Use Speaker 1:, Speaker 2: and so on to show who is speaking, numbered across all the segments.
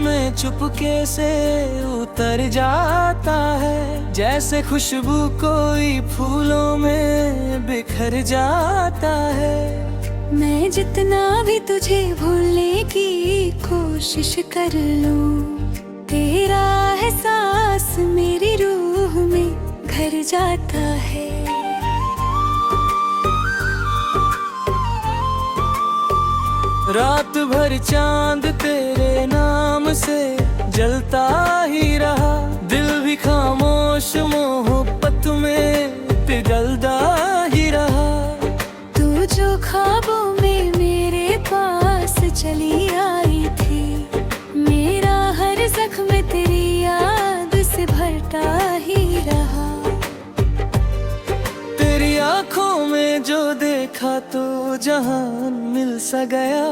Speaker 1: में चुपके से उतर जाता है, जैसे खुशबू कोई फूलों में बिखर जाता है।
Speaker 2: मैं जितना भी तुझे भूलने की कोशिश कर लूं, तेरा एहसास मेरी रूह में घर जाता है।
Speaker 1: रात भर चांद तेरे नाम से जलता ही रहा, दिल भी खामोश मोहब्बत में पिघलता ही रहा।
Speaker 2: तू जो ख्वाबों में मेरे पास चली आई थी, मेरा हर जख्म तेरी याद से भरता ही रहा।
Speaker 1: तेरी आंखों में जो देखा तो जहान मिल सा गया,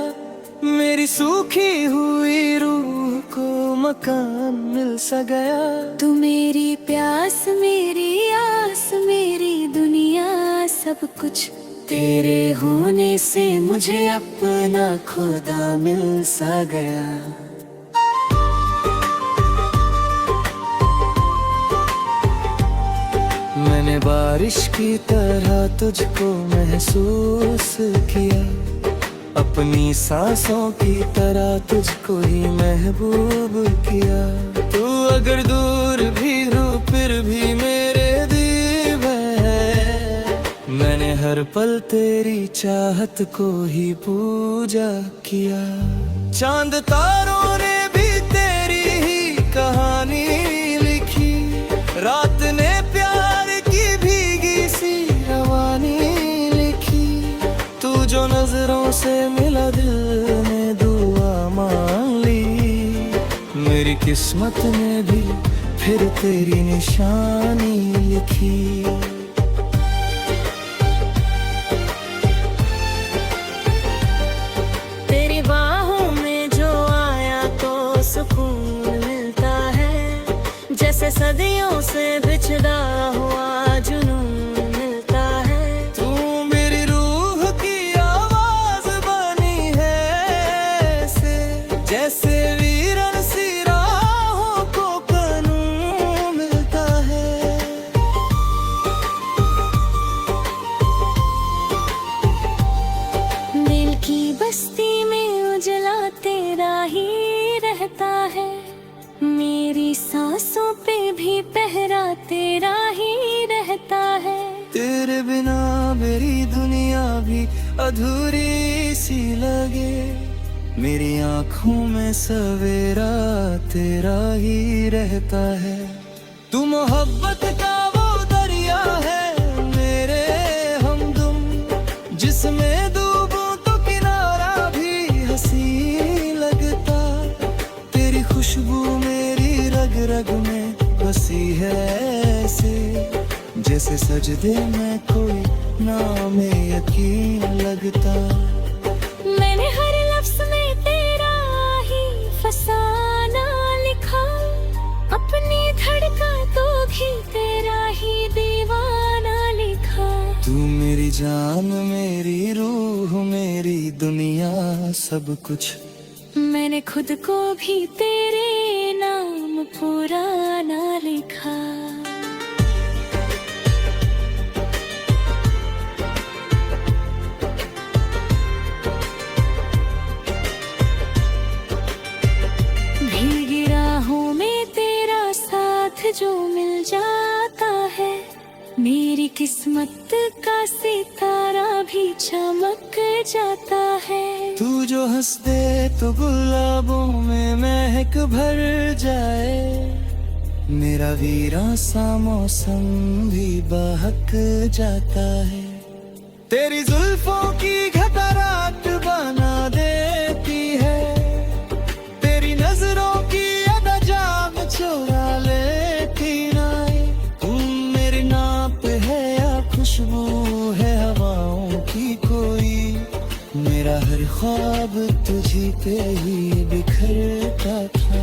Speaker 1: मेरी सूखी हुई रूह को मकान मिल सा गया।
Speaker 2: तू मेरी प्यास, मेरी आस, मेरी दुनिया, सब कुछ तेरे होने से मुझे अपना खुदा मिल सा गया।
Speaker 1: मैंने बारिश की तरह तुझको महसूस किया, अपनी सांसों की तरह तुझको ही महबूब किया। तू अगर दूर भी हो फिर भी मेरे दिल है, मैंने हर पल तेरी चाहत को ही पूजा किया। चांद तारों ने भी तेरी ही कहानी लिखी, रात ने प्यार की भीगी सी रवानी लिखी। तू जो नजरों से मिला दिल ने दुआ मांग ली, मेरी किस्मत ने भी फिर तेरी निशानी लिखी।
Speaker 2: तेरी बाहों में जो आया तो सुकून मिलता है, जैसे सदियों से बिछड़ा हुआ जुनून मिलता है।
Speaker 1: तू मेरी रूह की आवाज बनी है ऐसे, जैसे वीरन सी राहों को कानून मिलता है।
Speaker 2: दिल की बस्ती में उजला तेरा ही रहता है, मेरी सांसों पे भी पहरा तेरा ही रहता है।
Speaker 1: तेरे बिना मेरी दुनिया भी अधूरी सी लगे, मेरी आंखों में सवेरा तेरा ही रहता है। तू मोहब्बत का वो दरिया है मेरे हमदम, जिसमें डूबूं तो किनारा भी हंसी लगता। तेरी खुशबू मेरी रग रग में बसी है ऐसे, जैसे सजदे में कोई नाम यकीन लगता।
Speaker 2: मैंने हर लफ्ज में तेरा ही फसाना लिखा, अपनी धड़कन तो भी तेरा ही दीवाना लिखा।
Speaker 1: तू मेरी जान, मेरी रूह, मेरी दुनिया, सब कुछ।
Speaker 2: मैंने खुद को भी तेरे नाम पुराना लिखा। भीगी राहों में तेरा साथ जो मिल जाता है, मेरी किस्मत का सितारा भी चमक जाता है।
Speaker 1: तू जो हंस दे तो गुलाबों में महक भर जाए, मेरा वीरा सा मौसम भी बहक जाता है। तेरी जुल्फों की घबराहट बना देती है, तेरी नजरों की अदा जाम चुरा लेती ना। तुम मेरी नाप है या खुशबू है हवाओं की कोई, मेरा हर ख्वाब तुझी पे ही बिखरता था।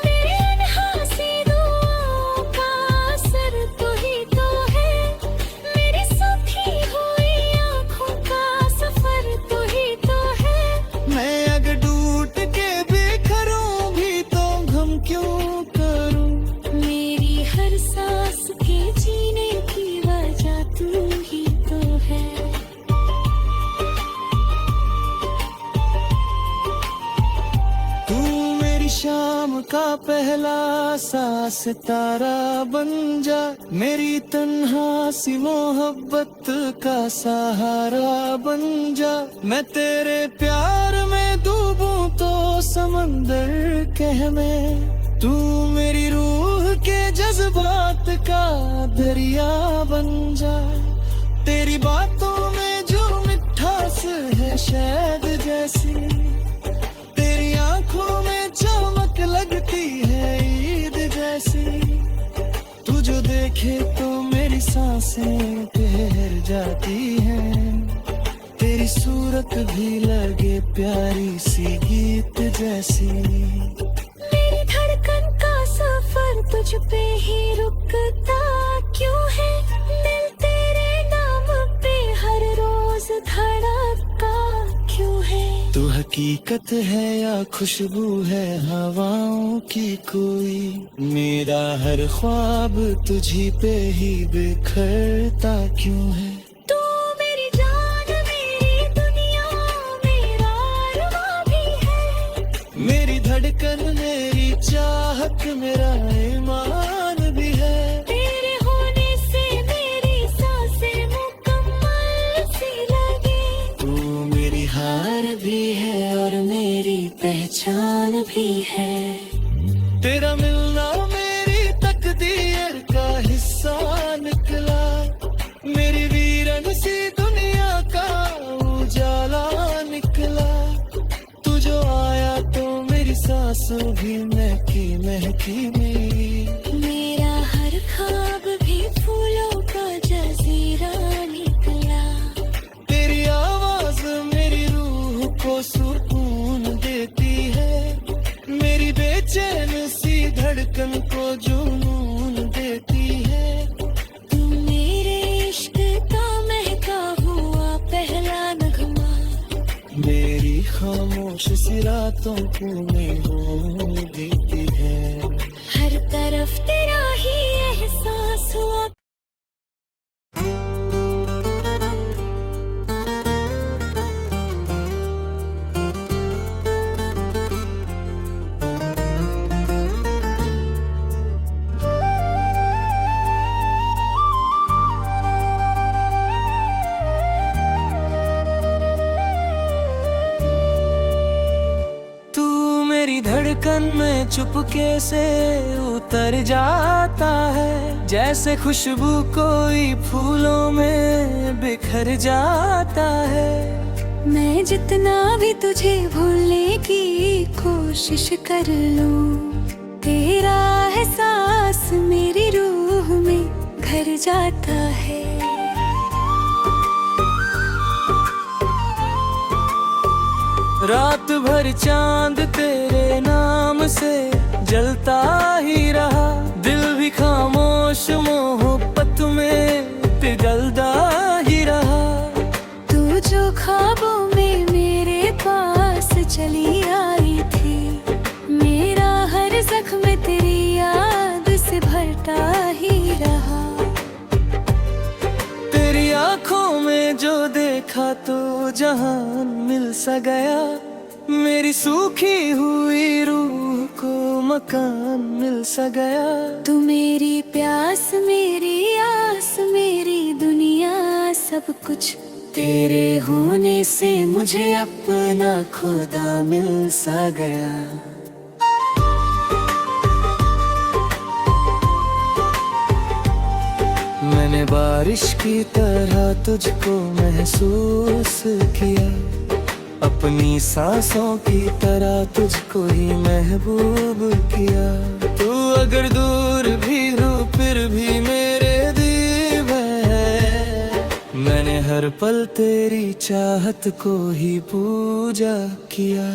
Speaker 2: मेरी अनहासी दुआओं का असर तू ही तो है, मेरी सूखी हुई आँखों का सफर तू ही तो है।
Speaker 1: मैं अगर टूट के बिखरूं सा सितारा बन जा, मेरी तन्हा सी मोहब्बत का सहारा बन जा। मैं तेरे प्यार में डूबूं तो समंदर कह में, तू मेरी रूह के जज्बात का दरिया बन जा। तेरी बातों में जो मिठास है शहद जैसी, तेरी आंखों में चमक लगती है ईद जैसी। तू जो देखे तो मेरी सांसें ठहर जाती हैं, तेरी सूरत भी लगे प्यारी सी गीत जैसी।
Speaker 2: मेरी धड़कन का सफर तुझ पे ही रुकता क्यों है, दिल तेरे नाम पे हर रोज धड़कता क्यों है।
Speaker 1: तू हकीकत है या खुशबू है हवाओं की कोई, मेरा हर ख्वाब तुझी पे ही बिखरता क्यों है।
Speaker 2: तू मेरी जान मेरी दुनिया मेरा अरमां भी है,
Speaker 1: मेरी धड़कन मेरी चाहत मेरा ईमान भी है।
Speaker 2: तेरे होने से मेरी सांसें मुकम्मल सी लगे।
Speaker 1: तू मेरी हार भी है और मेरी पहचान भी है। तेरा मिलना मेरी तकदीर का हिस्सा निकला, मेरी वीरन सी दुनिया का उजाला निकला। तू जो आया तो मेरी सांसों भी महकी महकी मेरी।
Speaker 2: मेरा हर ख्वाब भी फूलों का जजीरा निकला।
Speaker 1: तेरी आवाज मेरी रूह को सुकून देती है, मेरी बेचैन सी धड़कन को जुनून देती है।
Speaker 2: तू मेरे इश्क का महका हुआ पहला नगमा,
Speaker 1: मेरी खामोश सी रातों को महबूब देती है।
Speaker 2: हर तरफ तेरा ही एहसास हुआ।
Speaker 1: मेरी धड़कन में चुपके से उतर जाता है, जैसे खुशबू कोई फूलों में बिखर जाता है।
Speaker 2: मैं जितना भी तुझे भूलने की कोशिश कर लूं, तेरा एहसास मेरी रूह में घर जाता है।
Speaker 1: रात भर चांद तेरे नाम से जलता ही रहा, दिल भी खामोश मोहब्बत में पिघलता ही रहा।
Speaker 2: तू जो ख्वाबों में मेरे पास चली आई थी, मेरा हर जख्म तेरी याद से भरता ही रहा।
Speaker 1: तेरी आंखों में जो देखा तो जहान मिल सा गया, मेरी सूखी हुई रूह को मकान मिल सा गया।
Speaker 2: तू मेरी प्यास मेरी आस मेरी दुनिया सब कुछ,
Speaker 1: तेरे होने से मुझे अपना खुदा मिल सा गया। मैंने बारिश की तरह तुझको महसूस किया, अपनी सांसों की तरह तुझको ही महबूब किया। तू अगर दूर भी हो फिर भी मेरे दिल है, मैंने हर पल तेरी चाहत को ही पूजा किया।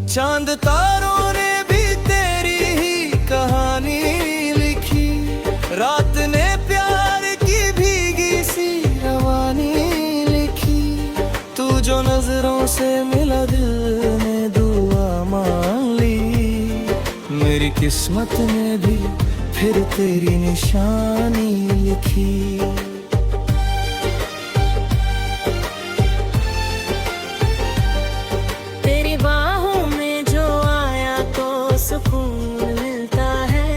Speaker 1: चांद तारों ने भी तेरी ही कहानी लिखी, रात ने प्यार की भीगी सी रवानी लिखी। तू जो नजरों से मिला दिल ने दुआ मान ली, मेरी किस्मत ने भी फिर तेरी निशानी लिखी।
Speaker 2: तेरी बाहों में जो आया तो सुकून मिलता है,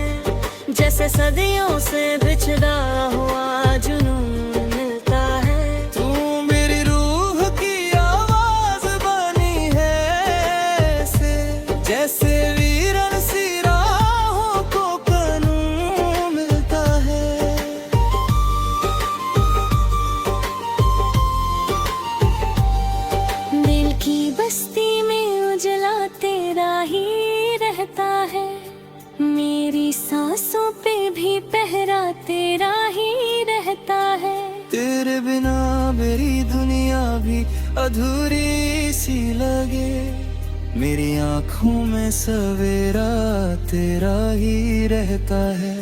Speaker 1: अधूरी सी लगे मेरी आंखों में सवेरा तेरा ही रहता है।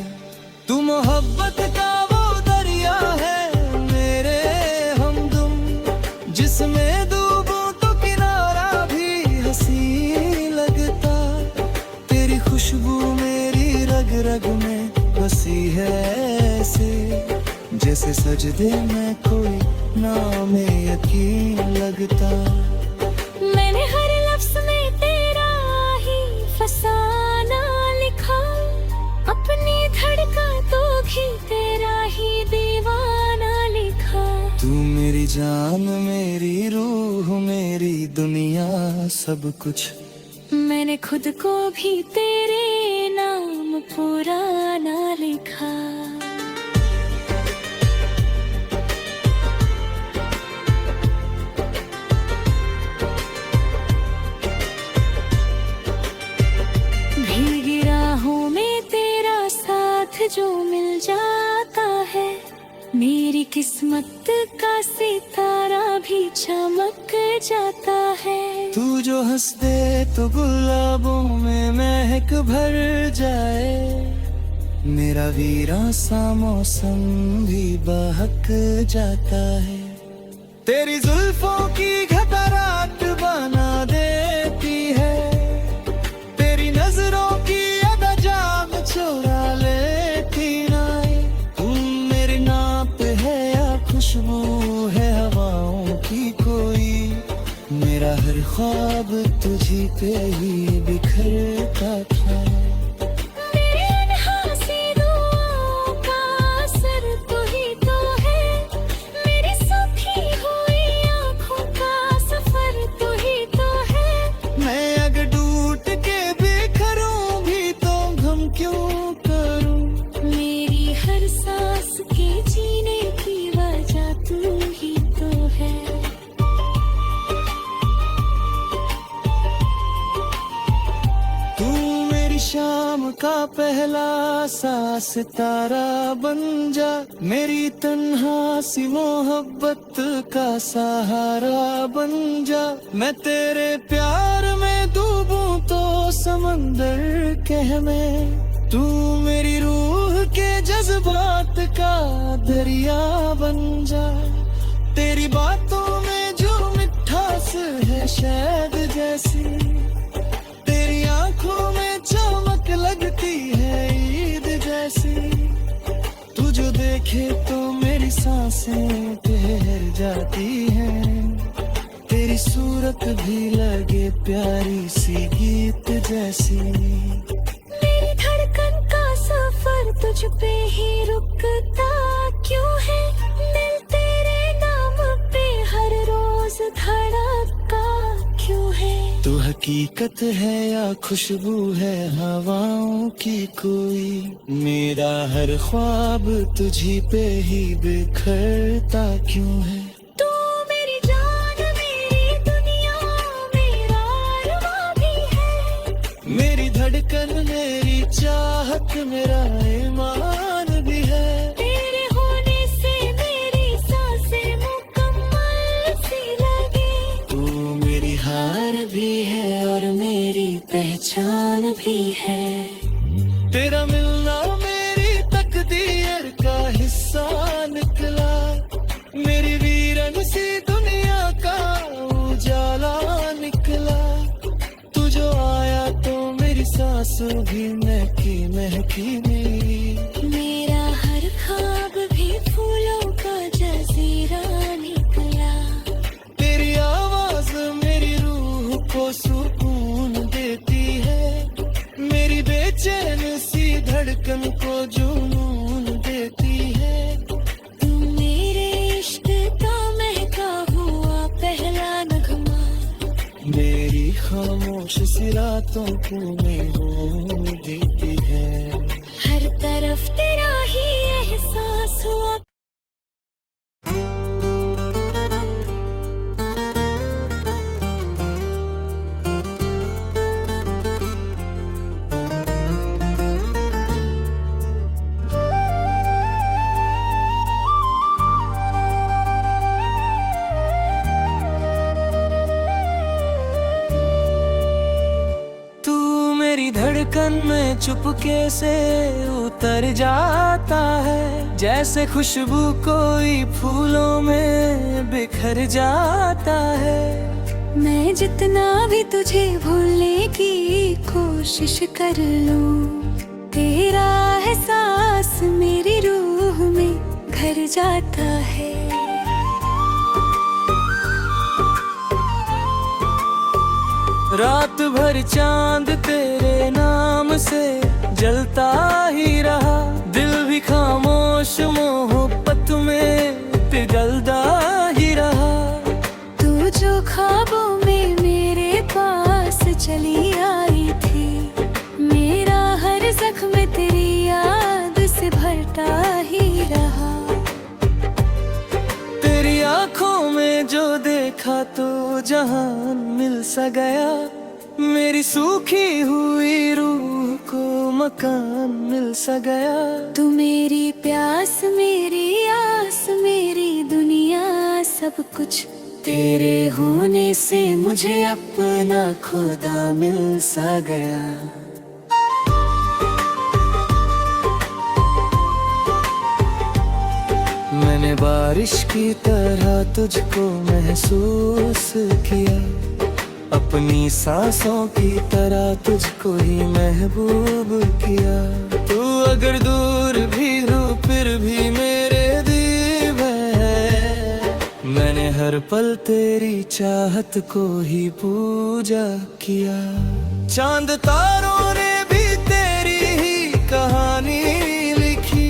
Speaker 1: तू मोहब्बत का वो दरिया है मेरे हमदम, जिसमें डूबूं तो किनारा भी हंसी लगता। तेरी खुशबू मेरी रग रग में बसी है ऐसे, जैसे सजदे में कोई नाम यकीन लगता।
Speaker 2: मैंने हर लफ्ज में तेरा ही फसाना लिखा, अपनी धड़कन तो भी तेरा ही दीवाना लिखा।
Speaker 1: तू मेरी जान मेरी रूह मेरी दुनिया सब कुछ,
Speaker 2: मैंने खुद को भी तेरे नाम पुराना लिखा। भीगी राहों में तेरा साथ जो मिल जाता है, मेरी किस्मत का सितारा भी चमक जाता है।
Speaker 1: तू जो हंस दे तो गुलाबों में महक भर जाए, मेरा वीरा सा मौसम भी बहक जाता है। तेरी जुल्फों की घबराहट बना देती है, तेरी नजरों की अदा जान चुरा लेती ना। तुम मेरी नाप है या खुशबू है हवाओं की कोई, मेरा हर ख्वाब तुझी पे ही बिखरता था।
Speaker 2: मेरी अनहासी दुआओं का असर तू ही तो है, मेरी सूखी हुई आँखों का सफर तू ही तो है।
Speaker 1: मैं अगर टूट के बिखरूं भी तो गम क्यों करूं,
Speaker 2: मेरी हर सांस के जीने की वजह तू ही तो है।
Speaker 1: तू मेरी शाम का पहला सा सितारा बन जा, मेरी तन्हा सी मोहब्बत का सहारा बन जा। मैं तेरे प्यार में डूबूं तो समंदर कह में, तू मेरी रूह के जज्बात का दरिया बन जा। तेरी बातों में जो मिठास है शहद जैसी, तेरी आंखों में चमक लगती है ईद जैसी। तू जो देखे तो मेरी सांसें ठहर जाती हैं, तेरी सूरत भी लगे प्यारी सी गीत जैसी।
Speaker 2: मेरी धड़कन का सफर तुझ पे ही रुकता क्यों है, दिल तेरे नाम पे हर रोज धड़कता क्यों है।
Speaker 1: तू हकीकत है या खुशबू है हवाओं की कोई, मेरा हर ख्वाब तुझी पे ही बिखरता क्यों है।
Speaker 2: तू मेरी जान मेरी दुनिया मेरा अरमान भी है,
Speaker 1: मेरी धड़कन मेरी चाहत मेरा ईमान भी है।
Speaker 2: तेरे होने से मेरी सांसें मुकम्मल सी लगे।
Speaker 1: तू मेरी हार भी है और मेरी पहचान भी है। तेरा मिलना मेरी तकदीर का हिस्सा निकला, मेरी वीरन सी दुनिया का उजाला निकला। तू जो आया तो मेरी सांसों भी महकी महकी मिली,
Speaker 2: मेरा हर ख्वाब भी फूलों का जजीरा निकला।
Speaker 1: तेरी आवाज मेरी रूह को सुकून देती है, मेरी बेचैन सी धड़कन को जुनून देती है।
Speaker 2: तू मेरे इश्क का महका हुआ पहला नगमा,
Speaker 1: मेरी खामोश सी रातों को महबूब देती है।
Speaker 2: हर तरफ तेरा ही एहसास हुआ।
Speaker 1: मन में चुपके से उतर जाता है, जैसे खुशबू कोई फूलों में बिखर जाता है।
Speaker 2: मैं जितना भी तुझे भूलने की कोशिश कर लूं, तेरा एहसास मेरी रूह में घर जाता है।
Speaker 1: रात भर चांद तेरे नाम से जलता ही रहा, दिल भी खामोश मोहब्बत में पिघलता ही रहा।
Speaker 2: तू जो ख्वाबों में मेरे पास चली आई थी, मेरा हर जख्म तेरी याद से भरता ही रहा।
Speaker 1: तेरी आंखों में जो देखा तो जहान मिल सा गया, मेरी सूखी हुई रूह को मकान मिल सा गया।
Speaker 2: तू मेरी प्यास, मेरी आस, मेरी दुनिया सब कुछ,
Speaker 1: तेरे होने से मुझे अपना खुदा मिल सा गया। मैंने बारिश की तरह तुझको महसूस किया, अपनी सांसों की तरह तुझको ही महबूब किया। तू अगर दूर भी हो फिर भी मेरे दिल है, मैंने हर पल तेरी चाहत को ही पूजा किया। चांद तारों ने भी तेरी ही कहानी लिखी,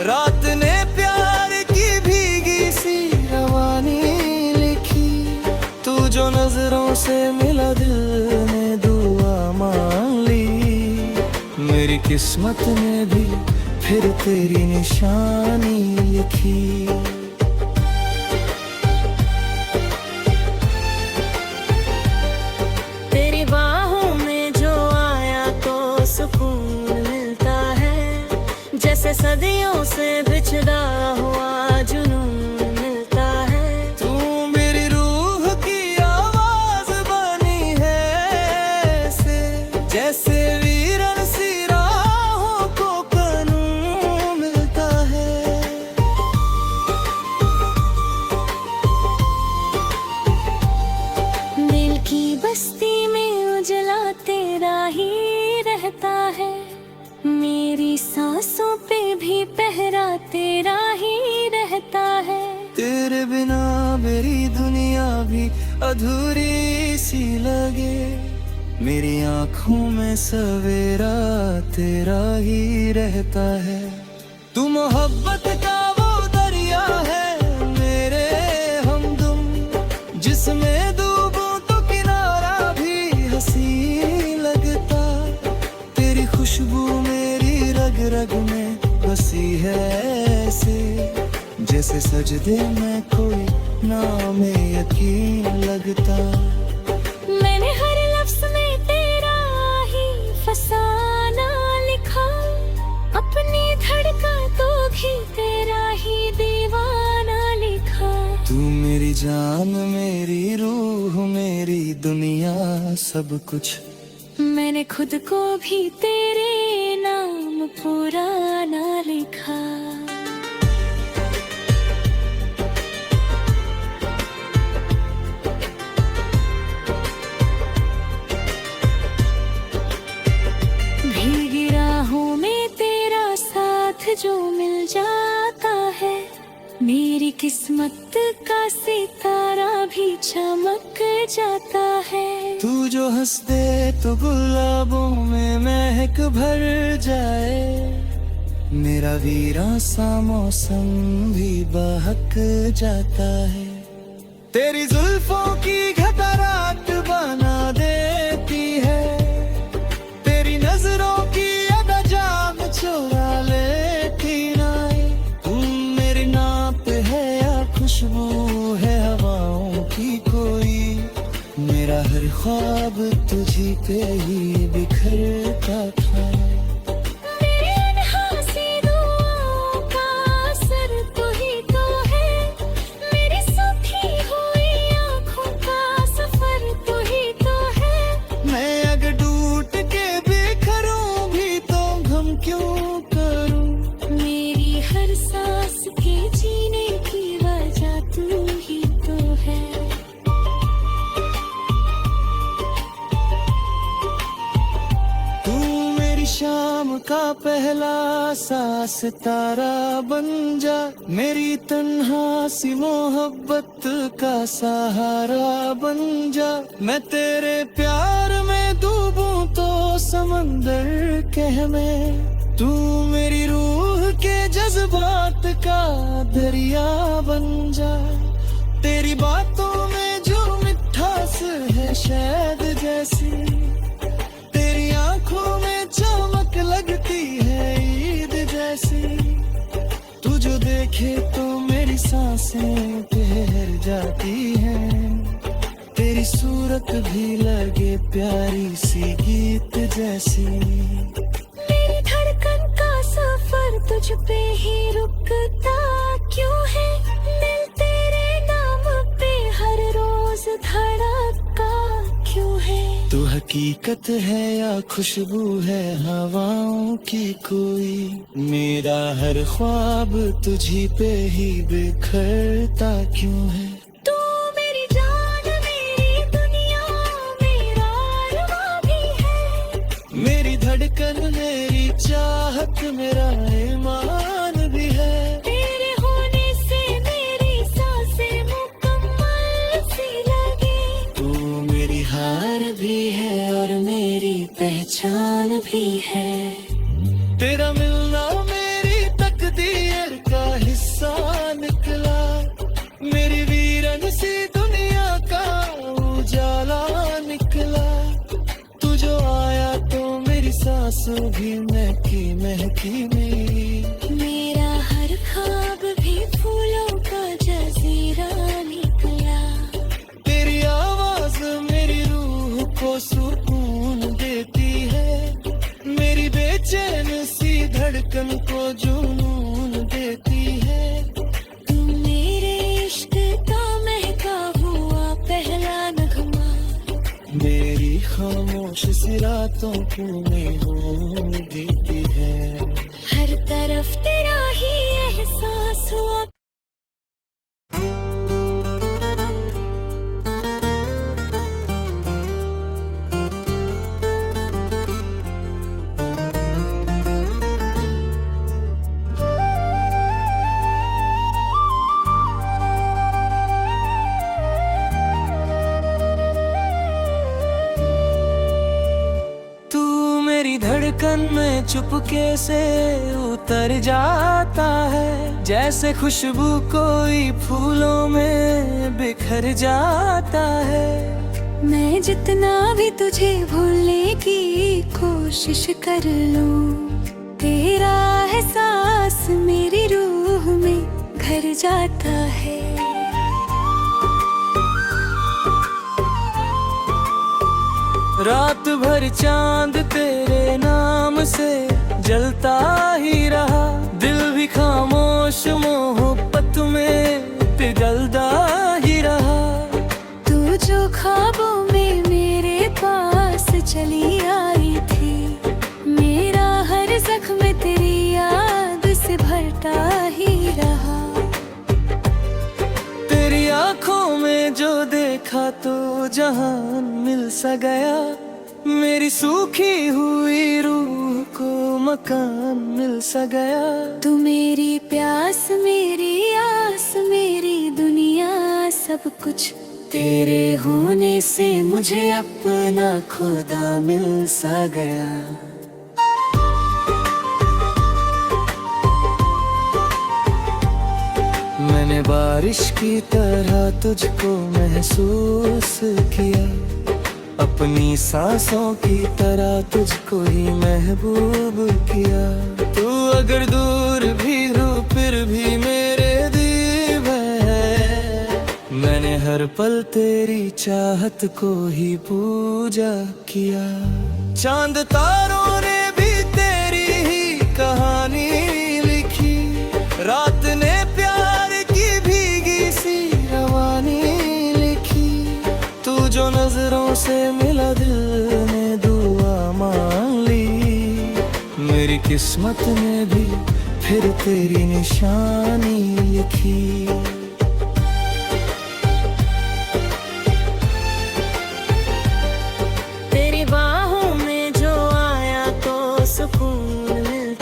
Speaker 1: रात ने प्यार की भीगी सी रवानी लिखी। तू जो नजरों से मिला दिल ने दुआ मान ली, मेरी किस्मत ने भी फिर तेरी निशानी लिखी।
Speaker 2: तेरी बाहों में जो आया तो सुकून मिलता है, जैसे सदियों से बिछड़ा हुआ जुनून मिलता है।
Speaker 1: तू मेरी रूह की आवाज बनी है ऐसे, जैसे वीरन सी राहों को कानून मिलता है।
Speaker 2: दिल की बस्ती में उजला तेरा ही रहता है, मेरी सांसों पे भी पहरा तेरा ही रहता है।
Speaker 1: तेरे बिना मेरी दुनिया भी अधूरी सी लगे, मेरी आंखों में सवेरा तेरा ही रहता है। तू मोहब्बत का वो दरिया है मेरे हमदम, जिसमें डूबूं तो किनारा भी हंसी लगता। तेरी खुशबू मेरी रग रग में बसी है ऐसे, जैसे सजदे में कोई नाम यकीन लगता।
Speaker 2: मैंने हर लफ्ज में तेरा ही फसाना लिखा, अपनी धड़कन तो भी तेरा ही दीवाना लिखा।
Speaker 1: तू मेरी जान, मेरी रूह, मेरी दुनिया सब कुछ,
Speaker 2: मैंने खुद को भी तेरे नाम पुराना लिखा। भीगी राहों में तेरा साथ जो मिल जाता है, मेरी किस्मत का सितारा भी चमक जाता है।
Speaker 1: तू जो हंस दे तो गुलाबों में महक भर जाए, मेरा वीरा सा मौसम भी बहक जाता है। तेरी जुल्फों की घटारात बना देती है, तेरी नजरों की अदा जान चुरा लेती ना। तुम मेरी नाप है या खुशबू है हवाओं की कोई, मेरा हर ख्वाब तुझी पे ही बिखरता था।
Speaker 2: मेरी अनहासी दुआओं का असर तू ही तो है, मेरी सूखी हुई आँखों का सफर तू ही तो है।
Speaker 1: मैं अगर टूट के बिखरूं पहला सा सितारा बन जा, मेरी तन्हा सी मोहब्बत का सहारा बन जा। मैं तेरे प्यार में डूबूं तो समंदर कह में, तू मेरी रूह के जज्बात का दरिया बन जा। तेरी बातों में जो मिठास है शहद जैसी, तेरी आंखों में चमक लगती है ईद जैसी। तू जो देखे तो मेरी सांसें ठहर जाती हैं, तेरी सूरत भी लगे प्यारी सी गीत जैसी।
Speaker 2: मेरी धड़कन का सफर तुझ पे ही रुकता क्यों है, दिल तेरे नाम पे हर रोज धड़कता क्यों है।
Speaker 1: तू हकीकत है या खुशबू है हवाओं की कोई, मेरा हर ख्वाब तुझी पे ही बिखरता क्यों है।
Speaker 2: तू मेरी जान मेरी दुनिया मेरा अरमां भी है,
Speaker 1: मेरी धड़कन मेरी चाहत मेरा ईमान भी है।
Speaker 2: तेरे होने से मेरी सांसें मुकम्मल सी लगे।
Speaker 1: तू मेरी हार भी है और मेरी पहचान भी है। तेरा मिलना मेरी तकदीर का हिस्सा निकला, मेरी वीरन सी दुनिया का उजाला निकला। तू जो आया तो मेरी सांसों भी महकी महकी मेरी।
Speaker 2: मेरा हर ख्वाब भी फूलों का जजीरा निकला।
Speaker 1: तेरी आवाज मेरी रूह को सुकून देती है, मेरी बेचैन सी धड़कन को जुनून देती है।
Speaker 2: तू मेरे इश्क का महका हुआ पहला नगमा,
Speaker 1: मेरी खामोश सी रातों को नहीं देती है।
Speaker 2: हर तरफ तेरा ही एहसास हुआ।
Speaker 1: मेरी धड़कन में चुपके से उतर जाता है, जैसे खुशबू कोई फूलों में बिखर जाता है।
Speaker 2: मैं जितना भी तुझे भूलने की कोशिश कर लूं, तेरा एहसास मेरी रूह में घर जाता है।
Speaker 1: रात भर चांद तेरे नाम से जलता ही रहा, दिल भी खामोश मोहब्बत में पिघलता ही रहा।
Speaker 2: तू जो ख्वाबों में मेरे पास चली आई थी, मेरा हर जख्म तेरी याद से भरता ही रहा।
Speaker 1: तेरी आंखों में जो देखा तो जहान मिल सा गया, मेरी सूखी हुई रूह को मकान मिल सा गया।
Speaker 2: तू मेरी प्यास मेरी आस मेरी दुनिया सब कुछ,
Speaker 1: तेरे होने से मुझे अपना खुदा मिल सा गया। मैंने बारिश की तरह तुझको महसूस किया, अपनी सांसों की तरह तुझको ही महबूब किया। तू अगर दूर भी हो फिर भी मेरे दिल है, मैंने हर पल तेरी चाहत को ही पूजा किया। चांद तारों ने भी तेरी ही कहानी लिखी, रात ने प्यार की भीगी सी रवानी लिखी। तू जो नजरों से मिला दिल ने दुआ मान ली, मेरी किस्मत में भी फिर तेरी निशानी लिखी।
Speaker 2: तेरी बाहों में जो आया तो सुकून मिल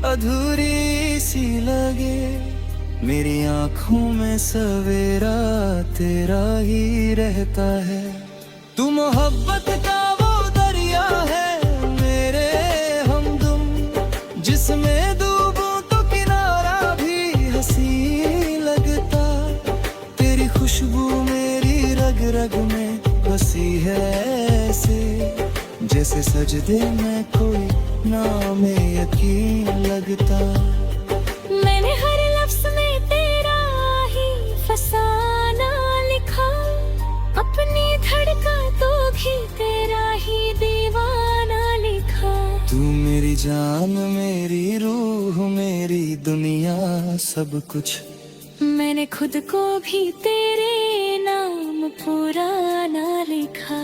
Speaker 1: अधूरी सी लगे। मेरी आंखों में सवेरा तेरा ही रहता है। तू मोहब्बत का वो दरिया है मेरे हमदम, जिसमें डूबूं तो किनारा भी हंसी लगता। तेरी खुशबू मेरी रग रग में बसी है ऐसे, जैसे सजदे में कोई नाम यकीन लगता।
Speaker 2: मैंने हर लफ्ज में तेरा ही फसाना लिखा, अपनी धड़का तो भी तेरा ही दीवाना लिखा।
Speaker 1: तू मेरी जान मेरी रूह मेरी दुनिया सब कुछ।
Speaker 2: मैंने खुद को भी तेरे नाम पुराना लिखा।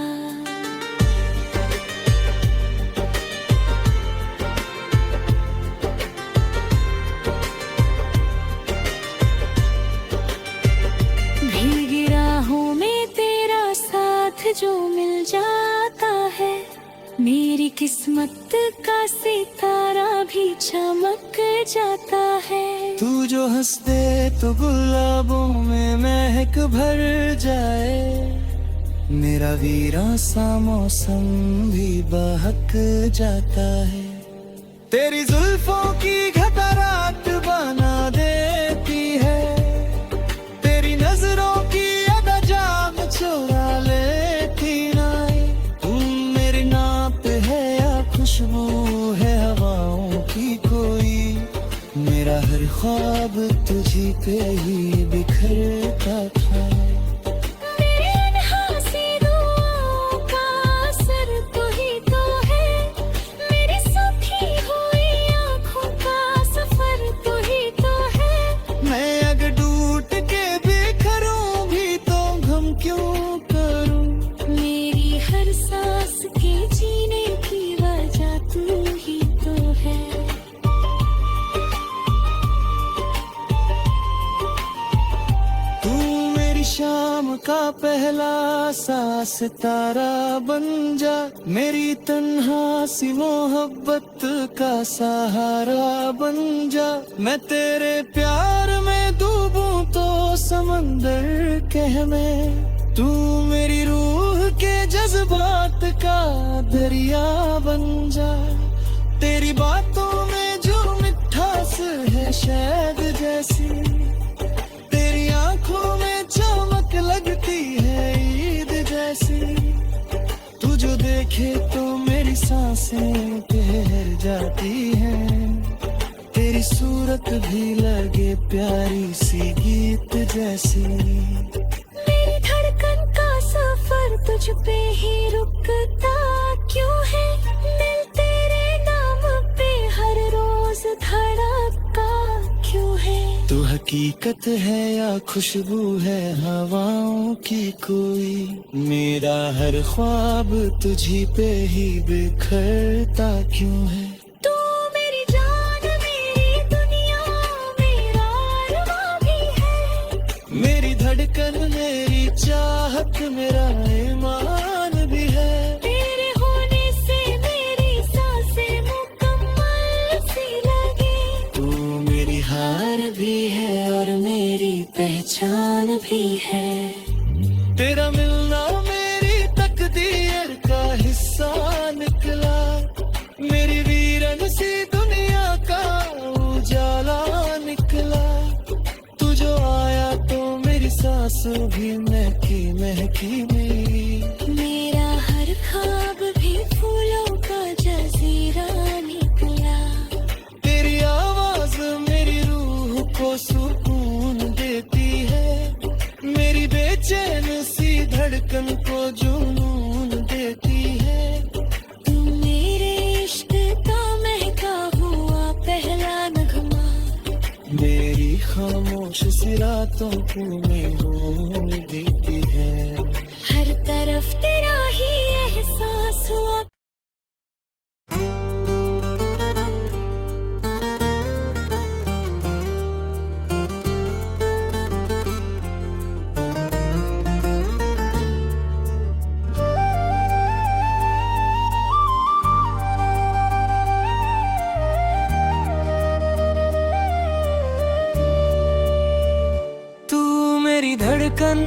Speaker 2: भीगी राहों में तेरा साथ जो मिल जाता है, मेरी किस्मत का सितारा भी चमक जाता है।
Speaker 1: तू जो हंस दे तो गुलाबों में महक भर जाए। मेरा वीरा सा मौसम भी बहक जाता है। तेरी जुल्फों की घटा रात बना देती है। तेरी नजरों की अदा जाम चुरा लेती ना। तुम मेरी नाप है या खुशबू है हवाओं की कोई। मेरा हर ख्वाब तुझी पे ही बिखरता था।
Speaker 2: मेरी अनहासी दुआओं का असर तू ही तो है, मेरी सूखी हुई आँखों का सफर तू ही तो है।
Speaker 1: मैं अगर टूट के बिखरूं भी तो गम क्यों करूं।
Speaker 2: मेरी हर सांस के जीने की वजह तू ही तो है।
Speaker 1: तू मेरी शाम का पहला सा सितारा बन जा। मेरी तन्हा सी मोहब्बत का सहारा बन जा। मैं तेरे प्यार में डूबूं तो समंदर कह में। तू मेरी रूह के जज्बात का दरिया बन जा। तेरी बातों में जो मिठास है शहद जैसी। तेरी आंखों में चमक लगती है ईद जैसी। तू जो देखे तो मेरी सांसें ठहर जाती हैं। तेरी सूरत भी लगे प्यारी सी गीत जैसी।
Speaker 2: मेरी धड़कन का सफर तुझ पे ही रुकता क्यों है। दिल तेरे नाम पे हर रोज धड़कता क्यों है।
Speaker 1: तू हकीकत है या खुशबू है हवाओं की कोई। मेरा हर ख्वाब तुझी पे ही बिखरता क्यों है।
Speaker 2: तू मेरी जान मेरी दुनिया मेरा अरमां भी है।
Speaker 1: मेरी धड़कन मेरी चाहत मेरा ईमान भी है।
Speaker 2: तेरे होने से मेरी सांसें मुकम्मल सी लगे।
Speaker 1: तू मेरी
Speaker 2: हार भी है और मेरी पहचान भी है।
Speaker 1: तेरा मिलना मेरी तकदीर का हिस्सा निकला। मेरी वीरन सी दुनिया का उजाला निकला। तू जो आया तो मेरी सांस भी महकी महकी मिली।
Speaker 2: मेरा हर ख्वाब भी फूलों का जजीरा निकला।
Speaker 1: तेरी आवाज मेरी रूह को सुकून देती है। मेरी बेचैन सी धड़कन को जुनून देती है।
Speaker 2: तू मेरे इश्क का महका हुआ पहला नगमा।
Speaker 1: मेरी खामोश सी रातों को निगोर देती है।
Speaker 2: हर तरफ तेरा ही एहसास हुआ।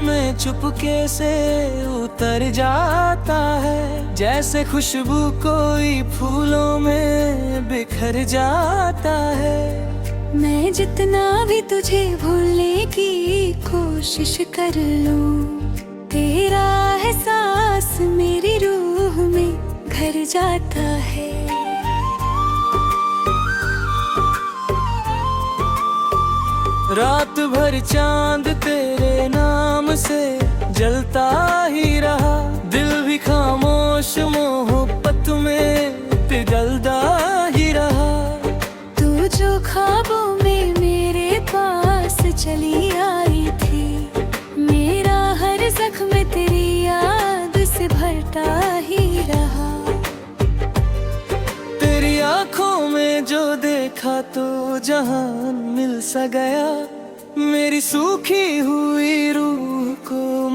Speaker 1: में चुपके से उतर जाता है, जैसे खुशबू कोई फूलों में बिखर जाता है।
Speaker 2: मैं जितना भी तुझे भूलने की कोशिश कर लूं, तेरा एहसास मेरी रूह में घर जाता है।
Speaker 1: रात भर चांद तेरे नाम से जलता ही रहा, दिल भी खामोश मोहब्बत में पिघलता ही रहा।
Speaker 2: तू जो ख्वाबों में मेरे पास चली आई थी, मेरा हर जख्म तेरी याद से भरता ही रहा।
Speaker 1: तेरी आंखों में जो देखा तो जहान मिल सा गया, मेरी सूखी हुई रूह को